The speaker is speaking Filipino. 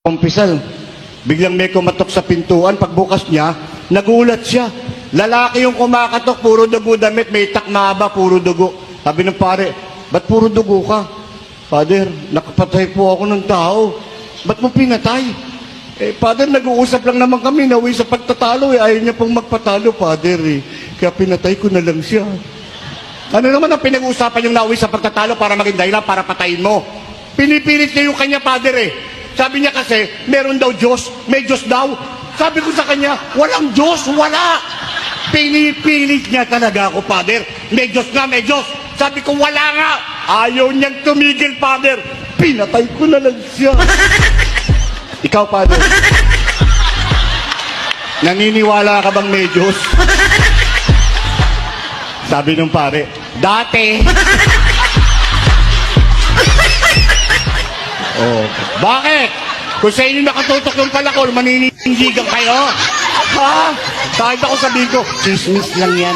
Kumpisal, biglang may kumatok sa pintuan. Pagbukas niya, nagulat siya. Lalaki yung kumakatok, puro dugo damit, may takmaba, puro dugo. Sabi ng pare, ba't puro dugo ka? Father, nakapatay po ako ng tao. Ba't mo pinatay? Father, nag-uusap lang naman kami, nauwi sa pagtatalo. Ayaw niya pong magpatalo, Father. Kaya pinatay ko na lang siya. Ano naman ang pinag-uusapan yung nauwi sa pagtatalo para maging dahilan para patayin mo? Pinipilit niya yung kanya, Father. Sabi niya kasi, meron daw Diyos, may Diyos daw. Sabi ko sa kanya, walang Diyos, wala. Pinipilit niya talaga ako, Father. May Diyos nga, may Diyos. Sabi ko, wala nga. Ayaw niyang tumigil, Father. Pinatay ko na lang siya. Ikaw, Father, naniniwala ka bang may Diyos? Sabi nung pare, dati. Oh, bakit? Kung sa inyo nakatutok yung palakol, maninindigan kayo? Ha? Kahit ako sabihin ko, chismis lang yan.